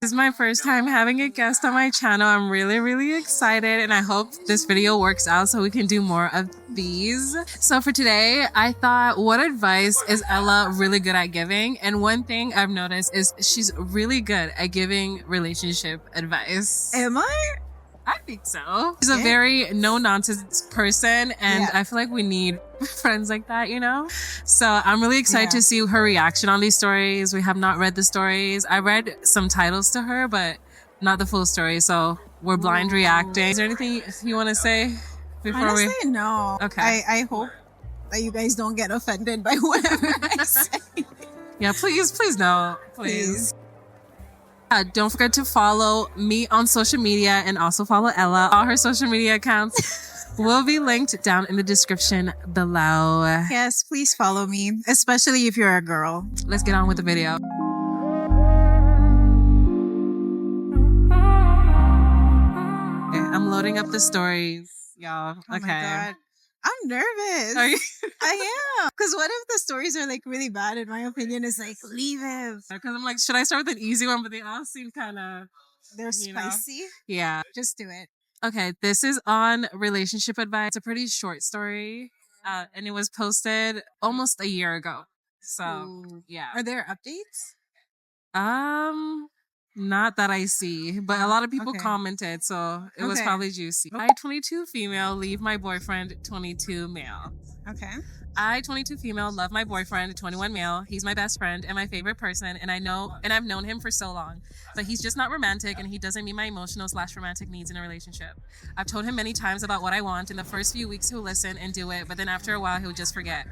This is my first time having a guest on my channel. I'm really excited and I hope this video works out so we can do more of these. So for today, I thought, what advice is Ella really good at giving? And one thing I've noticed is she's really good at giving relationship advice. Am I? I think so. She's a very no-nonsense person and I feel like we need friends like that, you know? So I'm really excited to see her reaction on these stories. We have not read the stories. I read some titles to her, but not the full story. So we're blind reacting. Is there anything you want to say before Honestly, no. Okay. I hope that you guys don't get offended by whatever I say. Yeah, please no. Please. Don't forget to follow me on social media and also follow Ella. All her social media accounts will be linked down in the description below. Yes, please follow me, especially if you're a girl. Let's get on with the video. Okay, I'm loading up the stories, y'all. Oh Okay. my God. I'm nervous. Are you? I am. Because what if the stories are like really bad? In my opinion, is like, leave him. Because I'm like, should I start with an easy one? But they all seem kind of... They're spicy. Yeah. Just do it. Okay, this is on relationship advice. It's a pretty short story. And it was posted almost a year ago. So, yeah. Are there updates? Not that I see, but a lot of people commented, so it was probably juicy. I, 22 female, leave my boyfriend, 22 male. Okay. I, 22 female, love my boyfriend, 21 male. He's my best friend and my favorite person, and I've known him for so long. But he's just not romantic, and he doesn't meet my emotional/romantic needs in a relationship. I've told him many times about what I want. In the first few weeks, he'll listen and do it, but then after a while, he'll just forget.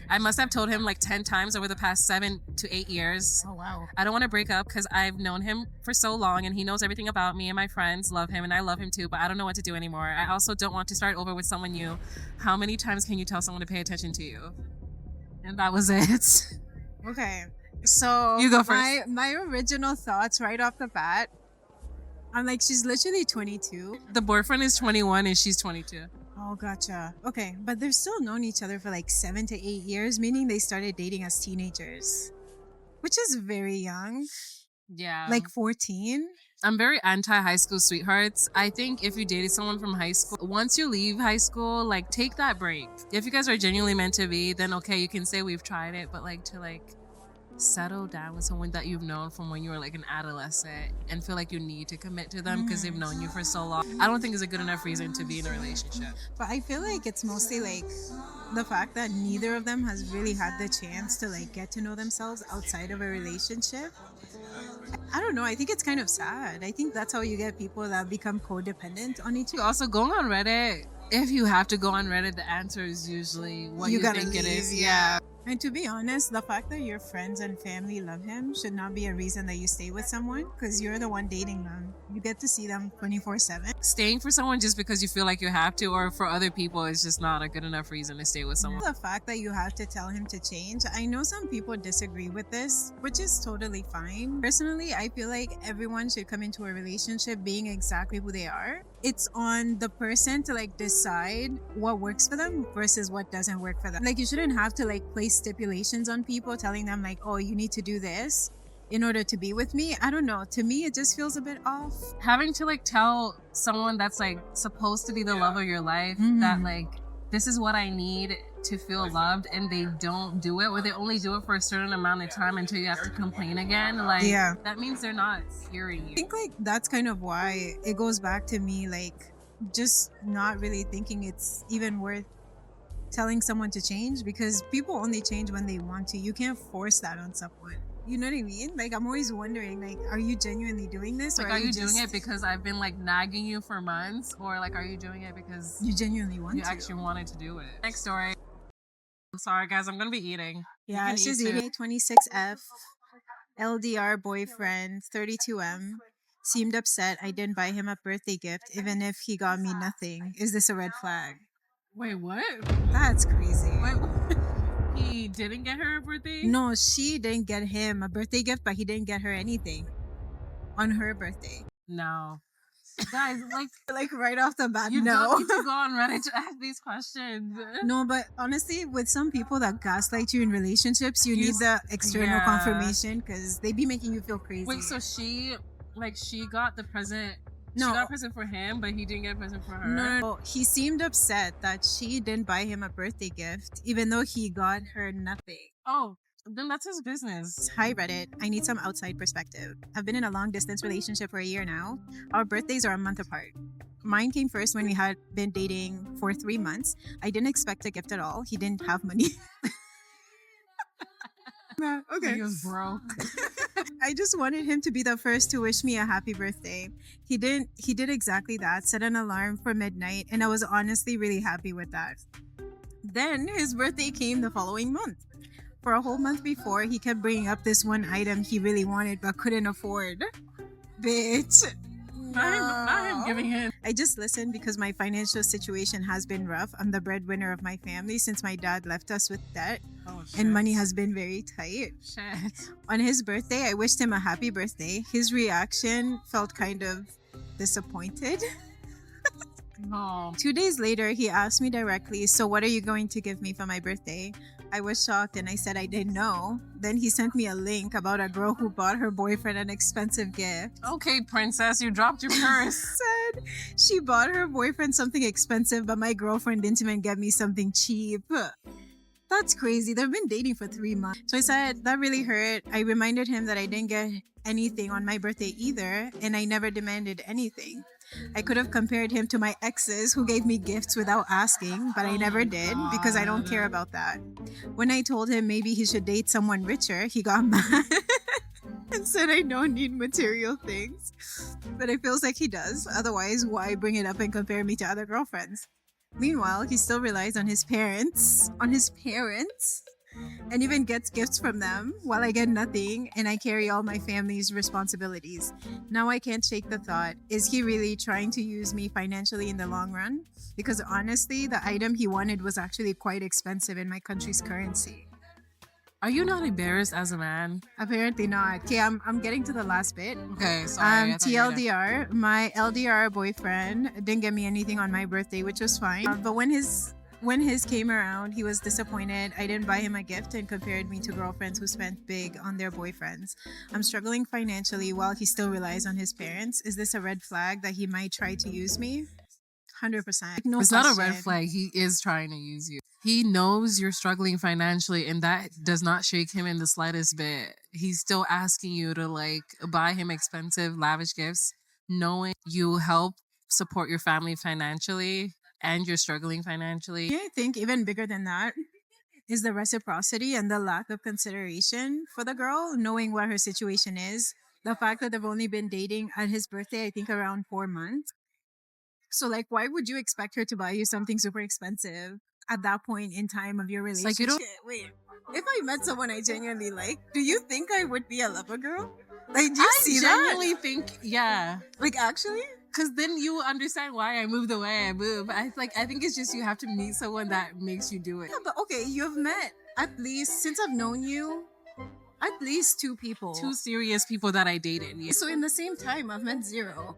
I must have told him like 10 times over the past 7 to 8 years. Oh, wow. I don't want to break up because I've known him for so long and he knows everything about me and my friends love him and I love him too, but I don't know what to do anymore. I also don't want to start over with someone new. How many times can you tell someone to pay attention to you? And that was it. Okay. So you go first. My original thoughts right off the bat, I'm like, she's literally 22. The boyfriend is 21 and she's 22. Oh, gotcha. Okay, but they've still known each other for like 7 to 8 years, meaning they started dating as teenagers, which is very young. Yeah. Like 14. I'm very anti-high school sweethearts. I think if you dated someone from high school, once you leave high school, like take that break. If you guys are genuinely meant to be, then okay, you can say we've tried it, but like to like settle down with someone that you've known from when you were like an adolescent and feel like you need to commit to them because they've known you for so long, I don't think is a good enough reason to be in a relationship. But I feel like it's mostly like the fact that neither of them has really had the chance to like get to know themselves outside of a relationship. I don't know. I think it's kind of sad. I think that's how you get people that become codependent on each other. Also, going on Reddit, if you have to go on Reddit, the answer is usually what you think it is. Yeah. And to be honest, the fact that your friends and family love him should not be a reason that you stay with someone because you're the one dating them. You get to see them 24/7. Staying for someone just because you feel like you have to or for other people is just not a good enough reason to stay with someone. The fact that you have to tell him to change, I know some people disagree with this, which is totally fine. Personally, I feel like everyone should come into a relationship being exactly who they are. It's on the person to like decide what works for them versus what doesn't work for them. Like you shouldn't have to like place stipulations on people telling them like, oh, you need to do this in order to be with me. I don't know. To me, it just feels a bit off. Having to like tell someone that's like supposed to be the love of your life that like, this is what I need to feel loved and they don't do it or they only do it for a certain amount of time until you have to complain again. Like that means they're not hearing you. I think like that's kind of why it goes back to me like just not really thinking it's even worth telling someone to change because people only change when they want to. You can't force that on someone. You know what I mean? Like I'm always wondering like, are you genuinely doing this? Like, are you doing it because I've been like nagging you for months or like, are you doing it because you genuinely want to? You actually wanted to do it. Next story. I'm sorry guys, I'm gonna be eating. Yeah, she's eating. 26F, LDR boyfriend, 32M. Seemed upset I didn't buy him a birthday gift even if he got me nothing. Is this a red flag? Wait, what? That's crazy. Wait, he didn't get her a birthday? No, she didn't get him a birthday gift, but he didn't get her anything on her birthday. No. Guys, like right off the bat, you don't need to go on Reddit to ask these questions. No, but honestly, with some people that gaslight you in relationships, you need the external confirmation because they be making you feel crazy. Wait, so she Like she got the present. No. She got a present for him, but he didn't get a present for her. No, he seemed upset that she didn't buy him a birthday gift, even though he got her nothing. Oh, then that's his business. Hi Reddit, I need some outside perspective. I've been in a long distance relationship for a year now. Our birthdays are a month apart. Mine came first when we had been dating for 3 months. I didn't expect a gift at all. He didn't have money. Okay. He was broke. I just wanted him to be the first to wish me a happy birthday. He did exactly that, set an alarm for midnight, and I was honestly really happy with that. Then his birthday came the following month. For a whole month before, he kept bringing up this one item he really wanted but couldn't afford. Bitch. Not him giving in. I just listened because my financial situation has been rough. I'm the breadwinner of my family since my dad left us with debt. Oh, shit. And money has been very tight. Shit. On his birthday, I wished him a happy birthday. His reaction felt kind of disappointed. No. 2 days later, he asked me directly, "So what are you going to give me for my birthday?" I was shocked and I said I didn't know. Then he sent me a link about a girl who bought her boyfriend an expensive gift. Okay, princess, you dropped your purse. Said she bought her boyfriend something expensive, but my girlfriend didn't even get me something cheap. That's crazy. They've been dating for 3 months. So I said, that really hurt. I reminded him that I didn't get anything on my birthday either, and I never demanded anything. I could have compared him to my exes who gave me gifts without asking, but I never did because I don't care about that. When I told him maybe he should date someone richer, he got mad and said I don't need material things. But it feels like he does. Otherwise, why bring it up and compare me to other girlfriends? Meanwhile, he still relies on his parents, and even gets gifts from them while I get nothing and I carry all my family's responsibilities. Now I can't shake the thought, is he really trying to use me financially in the long run? Because honestly, the item he wanted was actually quite expensive in my country's currency. Are you not embarrassed as a man? Apparently not. Okay, I'm getting to the last bit. Okay, sorry. I thought you were done. TLDR, my LDR boyfriend didn't get me anything on my birthday, which was fine. But when his came around, he was disappointed. I didn't buy him a gift and compared me to girlfriends who spent big on their boyfriends. I'm struggling financially while he still relies on his parents. Is this a red flag that he might try to use me? 100%. No, it's question. not a red flag. He is trying to use you. He knows you're struggling financially, and that does not shake him in the slightest bit. He's still asking you to like buy him expensive, lavish gifts, knowing you help support your family financially and you're struggling financially. Yeah, I think even bigger than that is the reciprocity and the lack of consideration for the girl, knowing what her situation is. The fact that they've only been dating at his birthday, I think around 4 months. So like, why would you expect her to buy you something super expensive at that point in time of your relationship? Like you don't. Wait, if I met someone I genuinely like, do you think I would be a lover girl? Like, do you see that? I genuinely think, yeah. Like, actually? Because then you understand why I move the way I move. I think it's just you have to meet someone that makes you do it. Yeah, but okay, you've met at least, since I've known you, at least 2 people. 2 serious people that I dated. Yeah. So in the same time, I've met 0.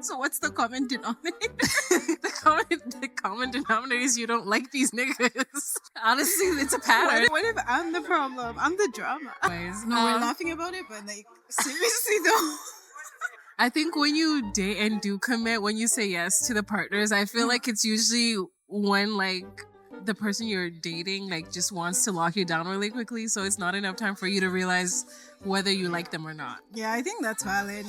So what's the common denominator? the common denominator is you don't like these niggas. Honestly, it's a pattern. What if I'm the problem? I'm the drama. Anyways, no, we're laughing about it, but like, seriously though. I think when you date and do commit, when you say yes to the partners, I feel like it's usually when like the person you're dating like just wants to lock you down really quickly, so it's not enough time for you to realize whether you like them or not. Yeah, I think that's valid.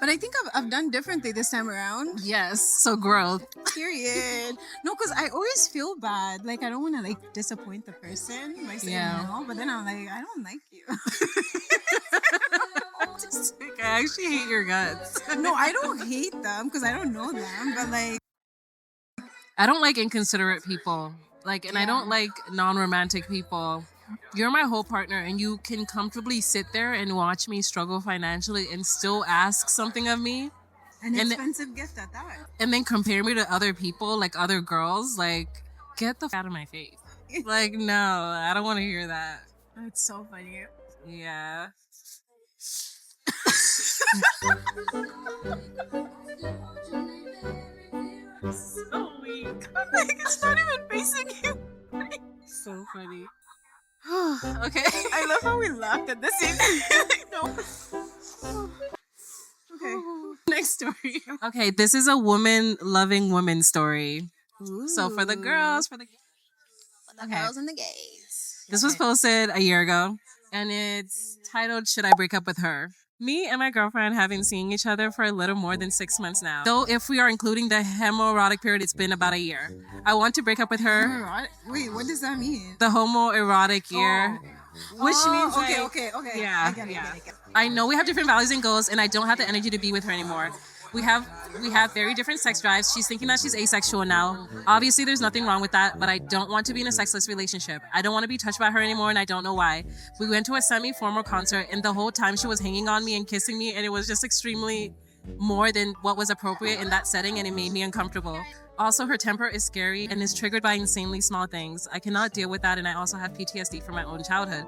But I think I've done differently this time around. Yes, so growth. Period. No, because I always feel bad. Like, I don't want to like disappoint the person by saying no, but then I'm like, I don't like you. I actually hate your guts. No, I don't hate them because I don't know them, but like, I don't like inconsiderate people. Like, and I don't like non-romantic people. You're my whole partner, and you can comfortably sit there and watch me struggle financially and still ask something of me. An expensive gift at that. And then compare me to other people, like other girls. Like, get the out of my face. Like, no, I don't want to hear that. That's so funny. Yeah. So weak. Like, it's not even facing you. So funny. Okay. I love how we laughed at the same time. No. story. Okay, this is a woman-loving woman story. So for the girls, the Okay. girls and the gays. This was posted a year ago, and it's titled, Should I Break Up With Her? Me and my girlfriend have been seeing each other for a little more than 6 months now. Though if we are including the homoerotic period, it's been about a year. I want to break up with her. Wait, what does that mean? The homoerotic year. Which means okay. Yeah, I get it. I know we have different values and goals, and I don't have the energy to be with her anymore. We have very different sex drives. She's thinking that she's asexual now. Obviously, there's nothing wrong with that, but I don't want to be in a sexless relationship. I don't want to be touched by her anymore, and I don't know why. We went to a semi-formal concert, and the whole time she was hanging on me and kissing me, and it was just extremely more than what was appropriate in that setting, and it made me uncomfortable. Also, her temper is scary and is triggered by insanely small things. I cannot deal with that, and I also have PTSD from my own childhood.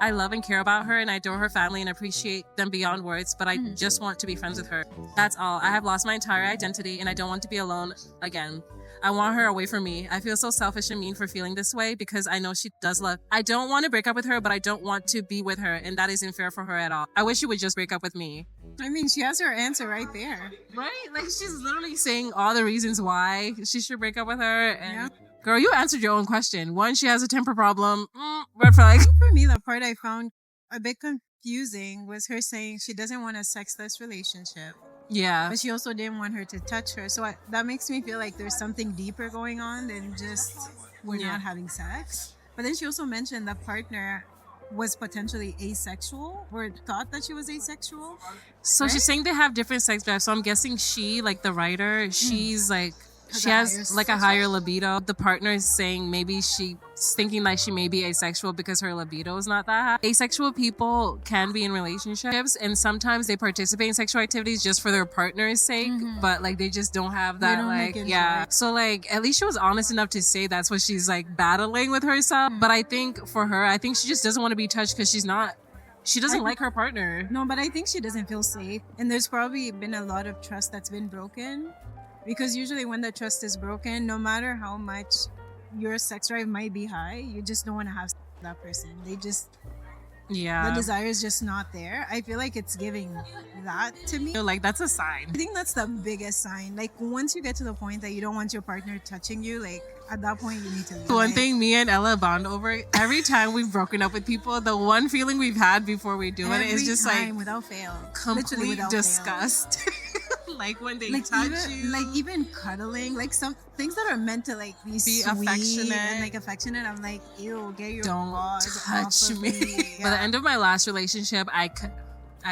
I love and care about her, and I adore her family and appreciate them beyond words, but I just want to be friends with her. That's all. I have lost my entire identity, and I don't want to be alone again. I want her away from me. I feel so selfish and mean for feeling this way because I know she does love. I don't want to break up with her, but I don't want to be with her, and that isn't fair for her at all. I wish she would just break up with me. I mean, she has her answer right there. Right? Like, she's literally saying all the reasons why she should break up with her. And girl, you answered your own question. One, she has a temper problem. Red flag. For me, the part I found a bit confusing was her saying she doesn't want a sexless relationship. Yeah. But she also didn't want her to touch her. So that makes me feel like there's something deeper going on than just we're not having sex. But then she also mentioned the partner was potentially asexual or thought that she was asexual. So she's saying they have different sex drives. So I'm guessing she, like the writer, she's like, she has like a higher libido. The partner is saying maybe she's thinking like she may be asexual because her libido is not that high. Asexual people can be in relationships, and sometimes they participate in sexual activities just for their partner's sake, but like they just don't have that So like at least she was honest enough to say that's what she's like battling with herself. But I think for her, I think she just doesn't want to be touched because she doesn't like her partner. No, but I think she doesn't feel safe. And there's probably been a lot of trust that's been broken. Because usually when the trust is broken, no matter how much your sex drive might be high, you just don't want to have sex with that person. The desire is just not there. I feel like it's giving that to me. Like, that's a sign. I think that's the biggest sign. Like, once you get to the point that you don't want your partner touching you, like, at that point, you need to leave. One thing me and Ella bond over, every time we've broken up with people, the one feeling we've had before we do it is just like, without fail, complete disgust. Like when they touch you, like even cuddling, like some things that are meant to like be sweet affectionate and like affectionate. I'm like, ew, get your don't paws touch off of me. me. By the end of my last relationship, I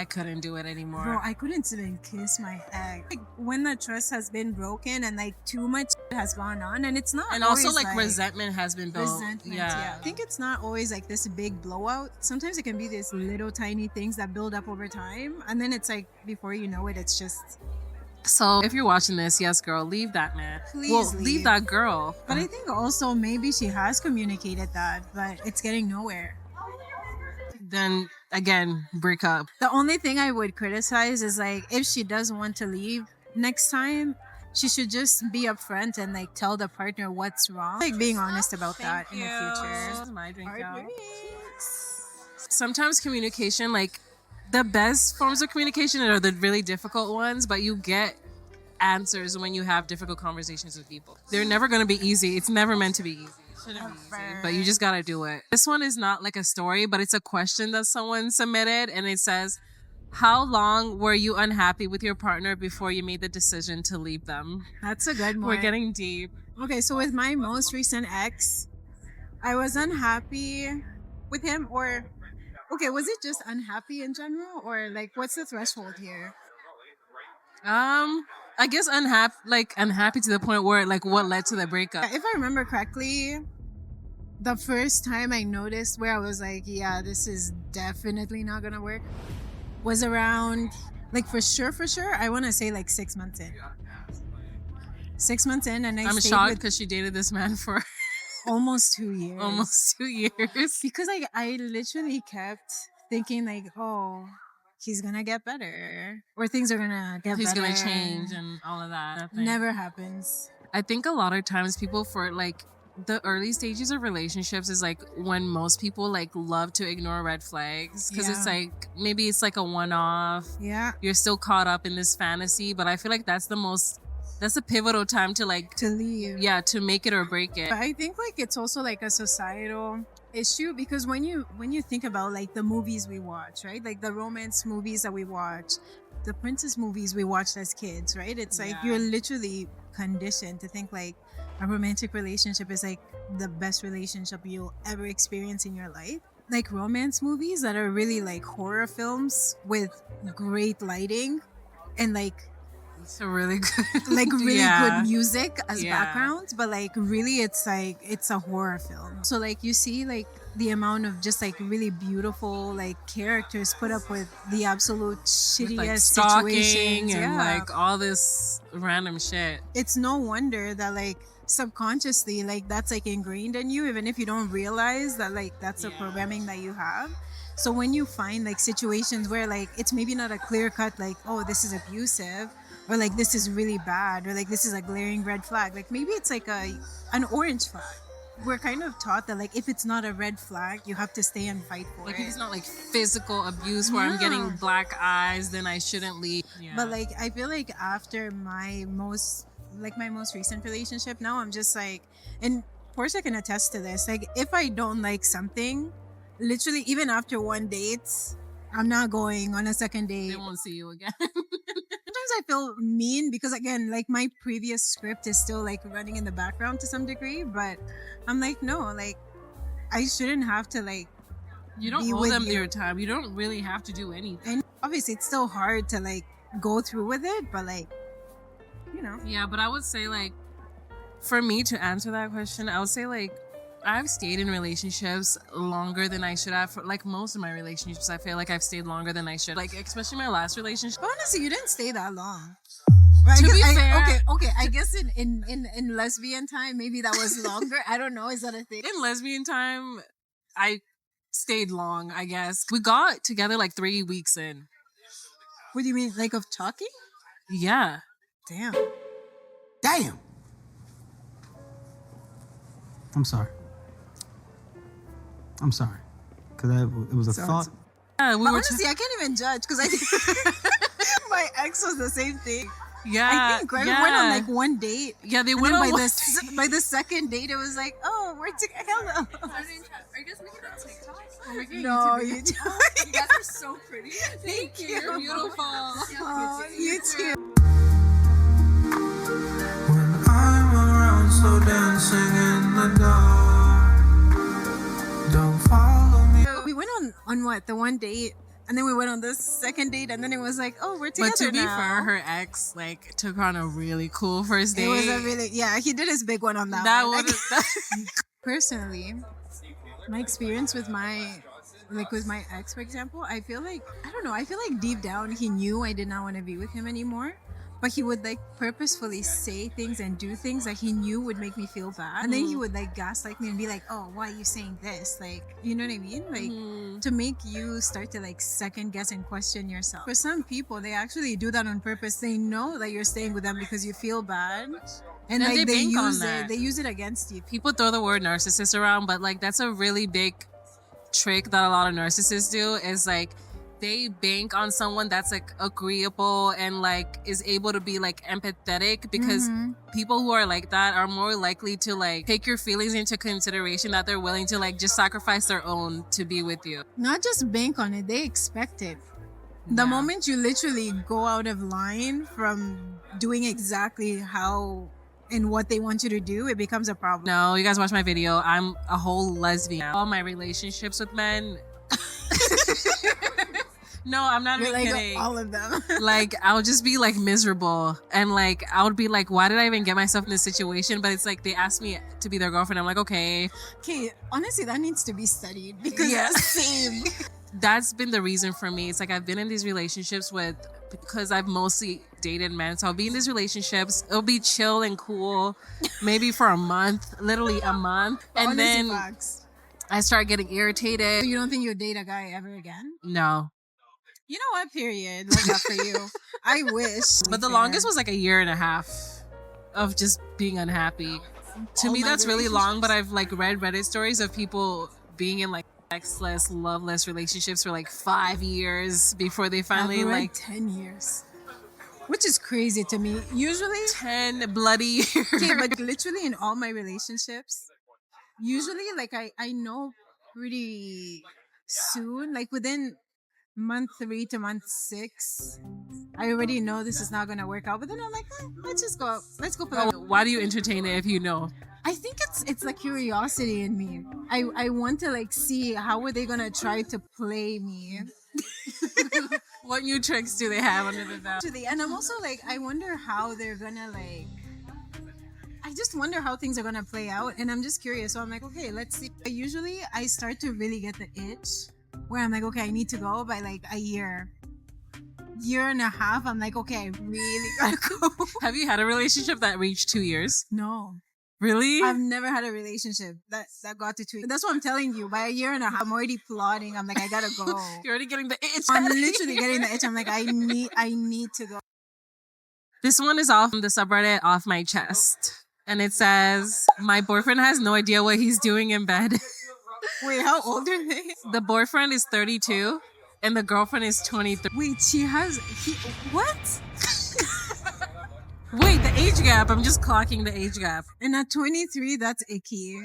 couldn't do it anymore. Bro, I couldn't even kiss my ex. Like when the trust has been broken and like too much has gone on, and it's not. And also like resentment has been built. Yeah. I think it's not always like this big blowout. Sometimes it can be these little tiny things that build up over time, and then it's like before you know it, it's just. So if you're watching this, yes, girl, leave that man. Please leave that girl. But I think also maybe she has communicated that, but it's getting nowhere. Then again, break up. The only thing I would criticize is like if she does want to leave next time, she should just be upfront and like tell the partner what's wrong. Like being honest about that in the future. This is my drink, y'all. Sometimes communication, like the best forms of communication are the really difficult ones, but you get answers when you have difficult conversations with people. They're never going to be easy. It's never meant to be easy. Shouldn't be easy, but you just got to do it. This one is not like a story, but it's a question that someone submitted, and it says, how long were you unhappy with your partner before you made the decision to leave them? That's a good one. We're getting deep. Okay, so with my most recent ex, I was unhappy with him, or okay, was it just unhappy in general, or like what's the threshold here? I guess unhappy to the point where like what led to the breakup. If I remember correctly, the first time I noticed where I was like, yeah, this is definitely not gonna work, was around like for sure, I want to say like 6 months in. 6 months in, and I'm shocked because she dated this man for almost 2 years. Almost 2 years. Because I literally kept thinking like, oh, he's gonna get better, or things are gonna get he's better. He's gonna change and all of that. Never happens. I think a lot of times people for like the early stages of relationships is like when most people like love to ignore red flags because it's Yeah. like maybe it's like a one-off. Yeah. You're still caught up in this fantasy, but I feel like that's a pivotal time to like To leave. yeah, to make it or break it. But I think like it's also like a societal issue because when you think about like the movies we watch, right? Like the romance movies that we watch, the princess movies we watched as kids, right? It's like Yeah. you're literally conditioned to think like a romantic relationship is like the best relationship you'll ever experience in your life. Like romance movies that are really like horror films with great lighting and like It's a really good really yeah. good music as Yeah. background, but like really it's like it's a horror film. So like you see like the amount of just like really beautiful like characters put up with the absolute With, shittiest like stalking situations. and Yeah. like all this random shit. It's no wonder that like subconsciously like that's like ingrained in you even if you don't realize that like that's the Yeah. programming that you have. So when you find like situations where like it's maybe not a clear cut like oh this is abusive or like this is really bad or like this is a glaring red flag, like maybe it's like an orange flag. We're kind of taught that like if it's not a red flag you have to stay and fight for Like it. if it's not like physical abuse where I'm getting Yeah. black eyes, then I shouldn't leave. Yeah. But like I feel like after my most recent relationship now I'm just like, and Portia can attest to this, like if I don't like something, literally even after one date I'm not going on a second date. they won't see you again. Sometimes I feel mean because again like my previous script is still like running in the background to some degree, but I'm like no, like I shouldn't have to like You don't be owe with them you. their time. You don't really have to do anything. And obviously it's still hard to like go through with it, but like you know. Yeah, but I would say like for me to answer that question, I would say like I've stayed in relationships longer than I should have. For, like most of my relationships, I feel like I've stayed longer than I should. Like especially my last relationship. But honestly, you didn't stay that long. To be fair- okay. I guess in lesbian time, maybe that was longer. I don't know. Is that a thing? In lesbian time, I stayed long, I guess. We got together like 3 weeks in. What do you mean, like of talking? Yeah. Damn. Damn. I'm sorry. Because it was a So thought. Yeah, we But were honestly, I can't even judge because I think my ex was the same thing. yeah. I think Greg went on like one date. yeah, they And went then on by the second date, it was like, oh, we're together. Are you guys making a TikTok? Or making a No, YouTube you video? don't. You guys are so pretty. Thank you. you. beautiful. Oh, you too. When I'm around, slow dancing in the dark. Don't follow me. We went on what, the one date, and then we went on the second date, and then it was like, oh, we're together But to be now. fair, her ex like took her on a really cool first date. It was a really, yeah, he did his big one on that, that one. was Personally, my experience with my ex, for example, I feel like deep down he knew I did not want to be with him anymore, but he would like purposefully say things and do things that he knew would make me feel bad, and then he would like gaslight me and be like, oh, why are you saying this, like, you know what I mean, like to make you start to like second guess and question yourself. For some people, they actually do that on purpose. They know that you're staying with them because you feel bad, and like they they bank on use that. it. They use it against you. People throw the word narcissist around, but like that's a really big trick that a lot of narcissists do is like they bank on someone that's like agreeable and like is able to be like empathetic because people who are like that are more likely to like take your feelings into consideration, that they're willing to like just sacrifice their own to be with you. Not just bank on it, they expect it. The Yeah. moment you literally go out of line from doing exactly how and what they want you to do, it becomes a problem. No, you guys watch my video. I'm a whole lesbian. All my relationships with men. No, I'm not You're even like kidding. all of them. Like I'll just be like miserable and like I would be like, why did I even get myself in this situation? But it's like they asked me to be their girlfriend. I'm like, okay. Okay, honestly, that needs to be studied because Yeah. same. That's been the reason for me. It's like I've been in these relationships because I've mostly dated men. So I'll be in these relationships. It'll be chill and cool, maybe for a month, literally a month. And Honestly, then facts. I start getting irritated. So you don't think you'll date a guy ever again? No. You know what? Period. Love that for you. I wish. But the longest was like a year and a half of just being unhappy. To all me, my that's really long, but relationships. I've like read Reddit stories of people being in like sexless, loveless relationships for like 5 years before they finally I've read like 10 years, which is crazy to me. Usually, 10 bloody years. okay, but literally in all my relationships, usually like I know pretty soon, like within month 3 to month 6, I already know this is not gonna work out. But then I'm like, let's go for that. Why do you entertain it if you know? I think it's like curiosity in me. I want to like see how are they gonna try to play me. What new tricks do they have under the belt? Actually, and I'm also like, I wonder how they're gonna like. I just wonder how things are gonna play out, and I'm just curious. So I'm like, okay, let's see. Usually, I start to really get the itch where I'm like, okay, I need to go by like a year and a half. I'm like, okay, I really gotta go. Have you had a relationship that reached 2 years? No, Really? I've never had a relationship that got to 2 years. That's what I'm telling you. By a year and a half, I'm already plotting. I'm like, I gotta go. You're already getting the itch. I'm literally getting the itch. I'm like, I need to go. This one is off the subreddit Off My Chest. And it says, my boyfriend has no idea what he's doing in bed. Wait, how old are they? The boyfriend is 32 and the girlfriend is 23. Wait, what? Wait, the age gap. I'm just clocking the age gap. And at 23, that's icky.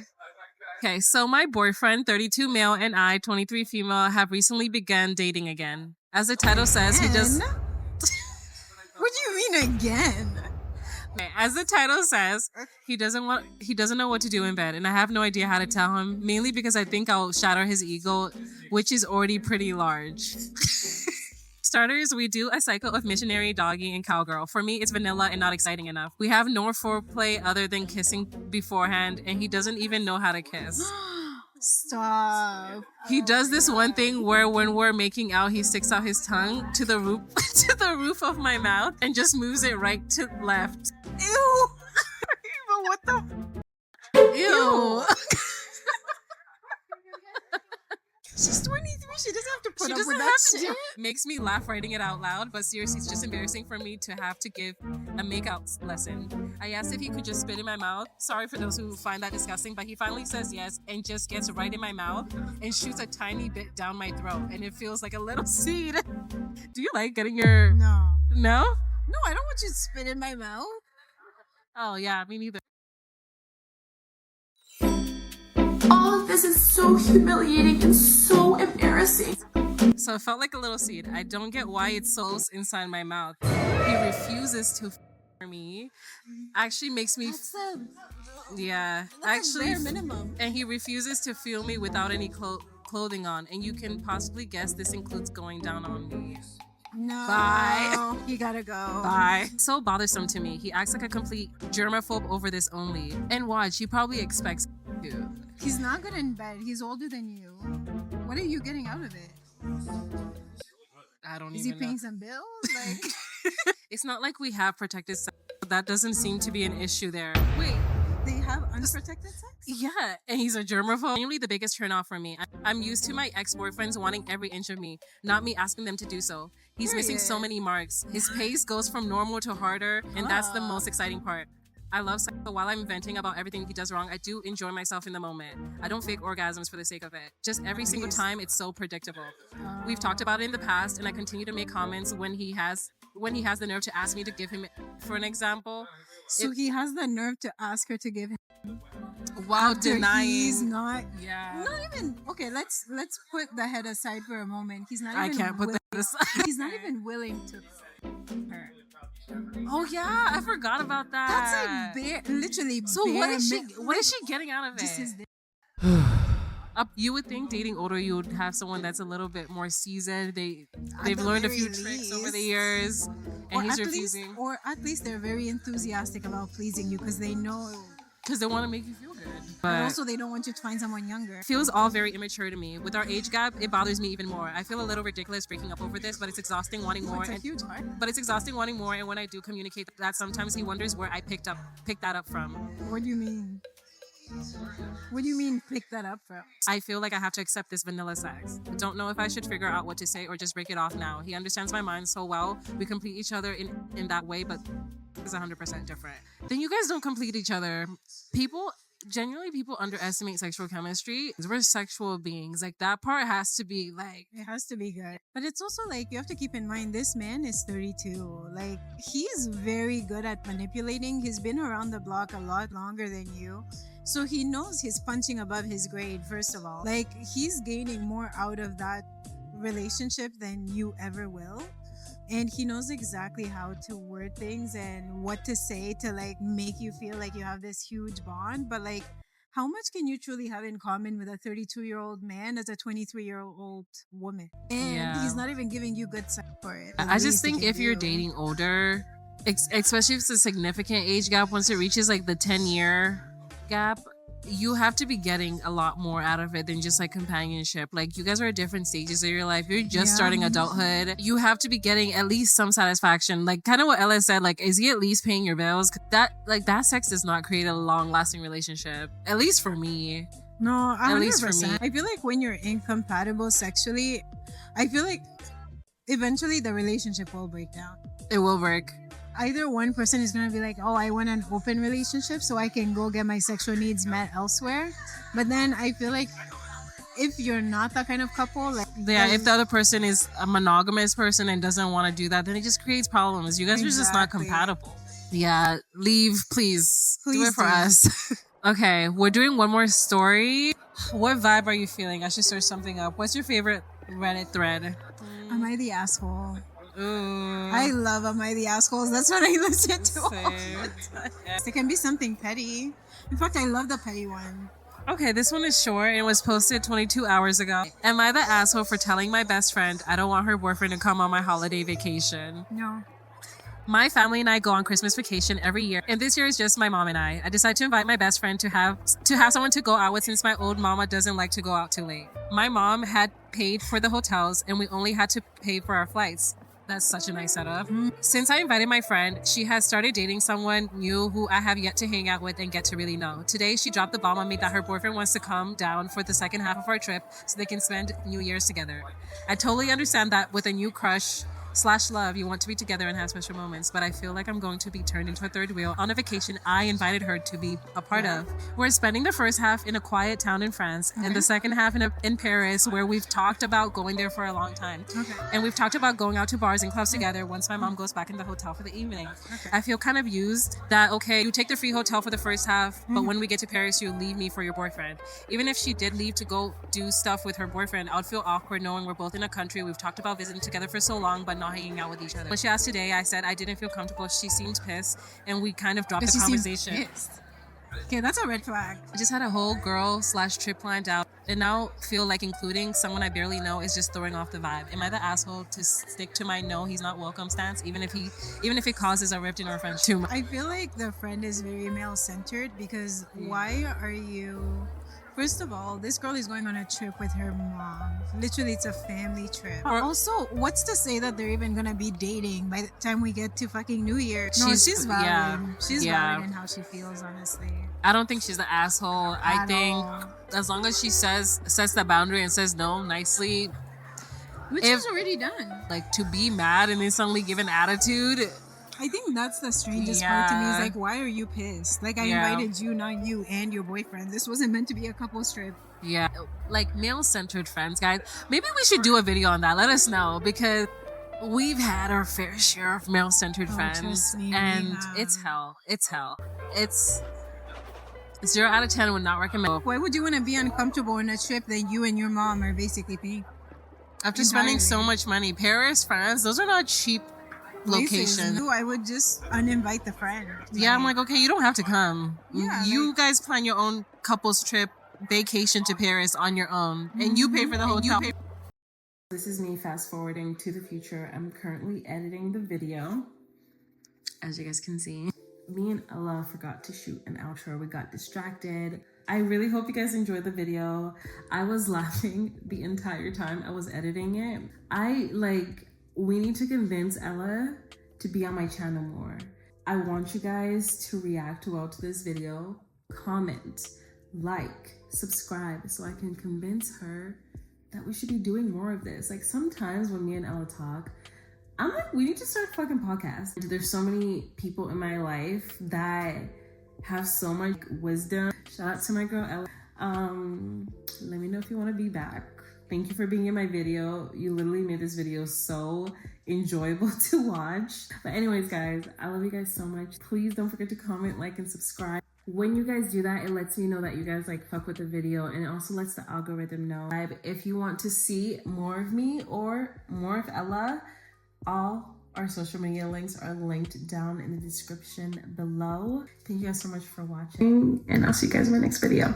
Okay, so my boyfriend, 32 male, and I, 23 female, have recently begun dating again. As the title says, he does... Again? What do you mean again? Okay, as the title says, he doesn't know what to do in bed, and I have no idea how to tell him, mainly because I think I'll shatter his ego, which is already pretty large. Starters, we do a cycle of missionary, doggy, and cowgirl. For me, it's vanilla and not exciting enough. We have no foreplay other than kissing beforehand, and he doesn't even know how to kiss. Stop. He does this one thing where when we're making out, he sticks out his tongue to the roof to the roof of my mouth and just moves it right to left. Ew. But what the? Ew. She's 23. She doesn't have to put She up doesn't with have that to shit. do. Makes me laugh writing it out loud, but seriously, it's just embarrassing for me to have to give a makeout lesson. I asked if he could just spit in my mouth. Sorry for those who find that disgusting, but he finally says yes and just gets right in my mouth and shoots a tiny bit down my throat, and it feels like a little seed. Do you like getting your... No. No? No, I don't want you to spit in my mouth. Oh yeah, me neither. All of this is so humiliating and so embarrassing. So it felt like a little seed. I don't get why it's so inside my mouth. He refuses to for me. Actually makes me... Yeah. That's Actually, bare minimum. and he refuses to feel me without any clothing on. And you can possibly guess this includes going down on me. No. Bye. You gotta go. Bye. So bothersome to me. He acts like a complete germaphobe over this only. And watch, he probably expects to. He's not good in bed. He's older than you. What are you getting out of it? I don't Is he even know. paying some bills? Like, It's not like we have protected sex. That doesn't seem to be an issue there. wait, they have unprotected sex? Yeah, and he's a germaphobe. Genuinely the biggest turnoff for me. I'm used to my ex-boyfriends wanting every inch of me, not me asking them to do so. He's missing so many marks. His pace goes from normal to harder, and that's the most exciting part. I love sex, but while I'm venting about everything he does wrong, I do enjoy myself in the moment. I don't fake orgasms for the sake of it. Just every single time, it's so predictable. We've talked about it in the past, and I continue to make comments when he has the nerve to ask me to give him, for an example, So he has the nerve to ask her to give him. while after denying. He's not. Yeah. Not even. Okay, let's put the head aside for a moment. He's not. I Even can't put willing, that aside. He's not even willing to. Her. Oh yeah, I forgot about that. That's like bare, literally. So what is she getting out of it? Just his dick. You would think dating older, you would have someone that's a little bit more seasoned. They've the learned a very few tricks over the least. years, and he's refusing or at least they're very enthusiastic about pleasing you because they know. because they want to make you feel good. But But also, they don't want you to find someone younger. it feels all very immature to me. With our age gap, it bothers me even more. I feel a little ridiculous breaking up over this, but it's exhausting wanting more. It's a And, huge heart. but it's exhausting wanting more, and when I do communicate that, sometimes he wonders where I picked that up from. What do you mean? What do you mean pick that up from? I feel like I have to accept this vanilla sex. I don't know if I should figure out what to say or just break it off now. He understands my mind so well. We complete each other in that way, but is 100% different. Then you guys don't complete each other. Genuinely, people underestimate sexual chemistry. We're sexual beings. Like, that part has to be like, it has to be good. But it's also like, you have to keep in mind, this man is 32. Like, he's very good at manipulating. He's been around the block a lot longer than you. So he knows he's punching above his grade, first of all. Like, he's gaining more out of that relationship than you ever will. And he knows exactly how to word things and what to say to like make you feel like you have this huge bond. But like, how much can you truly have in common with a 32-year-old man as a 23-year-old woman? And he's not even giving you good sex for it. I just think if you're dating older, especially if it's a significant age gap, once it reaches like the 10-year gap, you have to be getting a lot more out of it than just like companionship. Like, you guys are at different stages of your life. You're just starting adulthood. You have to be getting at least some satisfaction. Like, kind of what Ella said, like, is he at least paying your bills? That sex does not create a long lasting relationship. At least for me. No, 100%. At least for me. I feel like when you're incompatible sexually, I feel like eventually the relationship will break down. It will work. Either one person is going to be like, oh, I want an open relationship so I can go get my sexual needs met elsewhere. But then I feel like if you're not that kind of couple, like, if the other person is a monogamous person and doesn't want to do that, then it just creates problems. You guys are just not compatible. Yeah, leave, please. Do it for us. Okay, we're doing one more story. What vibe are you feeling? I should search something up. What's your favorite Reddit thread? Am I the asshole? Ooh. I love Am I the Assholes. That's what I listen to all Same. the time. It can be something petty. In fact, I love the petty one. Okay, this one is short. It was posted 22 hours ago. Am I the asshole for telling my best friend I don't want her boyfriend to come on my holiday vacation? No. My family and I go on Christmas vacation every year, and this year is just my mom and I. I decided to invite my best friend to have someone to go out with since my old mama doesn't like to go out too late. My mom had paid for the hotels, and we only had to pay for our flights. That's such a nice setup. Since I invited my friend, she has started dating someone new who I have yet to hang out with and get to really know. Today, she dropped the bomb on me that her boyfriend wants to come down for the second half of our trip so they can spend New Year's together. I totally understand that with a new crush / love, you want to be together and have special moments, but I feel like I'm going to be turned into a third wheel on a vacation I invited her to be a part of. We're spending the first half in a quiet town in France and the second half in Paris, where we've talked about going there for a long time. And we've talked about going out to bars and clubs together once my mom goes back in the hotel for the evening. I feel kind of used that, okay, you take the free hotel for the first half, but when we get to Paris, you leave me for your boyfriend. Even if she did leave to go do stuff with her boyfriend, I would feel awkward knowing we're both in a country we've talked about visiting together for so long, but not hanging out with each other. When she asked today, I said I didn't feel comfortable. She seemed pissed, and we kind of dropped the conversation. Okay, that's a red flag. I just had a whole girl / trip planned out, and now feel like including someone I barely know is just throwing off the vibe. Am I the asshole to stick to my no, he's not welcome stance, even if it causes a rift in our friendship too much? I feel like the friend is very male-centered because why are you... First of all, this girl is going on a trip with her mom. Literally, it's a family trip. Also, what's to say that they're even gonna be dating by the time we get to fucking New Year? No, she's valid. Yeah, she's valid in how she feels, honestly. I don't think she's the asshole. I think as long as she sets the boundary and says no nicely, which is already done. Like, to be mad and then suddenly give an attitude. I think that's the strangest part to me. Is like, why are you pissed? Like, I invited you, not you and your boyfriend. This wasn't meant to be a couple's trip. Yeah, like male-centered friends, guys. Maybe we should do a video on that. Let us know, because we've had our fair share of male-centered friends, and it's hell. It's hell. It's 0 out of 10. Would not recommend. Why would you want to be uncomfortable on a trip that you and your mom are basically paying? After spending so much money, Paris, France, those are not cheap location. I would just uninvite the friend. Yeah, I'm like, okay, you don't have to come. Yeah, you guys plan your own couples trip, vacation to Paris on your own, and you pay for the hotel. This is me fast forwarding to the future. I'm currently editing the video, as you guys can see. Me and Ella forgot to shoot an outro. We got distracted. I really hope you guys enjoyed the video. I was laughing the entire time I was editing it. We need to convince Ella to be on my channel more. I want you guys to react well to this video, comment, like, subscribe, so I can convince her that we should be doing more of this. Like, sometimes when me and Ella talk, I'm like, we need to start a fucking podcast. There's so many people in my life that have so much wisdom. Shout out to my girl Ella. Let me know if you want to be back. Thank you for being in my video. You literally made this video so enjoyable to watch. But anyways, guys, I love you guys so much. Please don't forget to comment, like, and subscribe. When you guys do that, it lets me know that you guys like fuck with the video, and it also lets the algorithm know. If you want to see more of me or more of Ella, all our social media links are linked down in the description below. Thank you guys so much for watching, and I'll see you guys in my next video.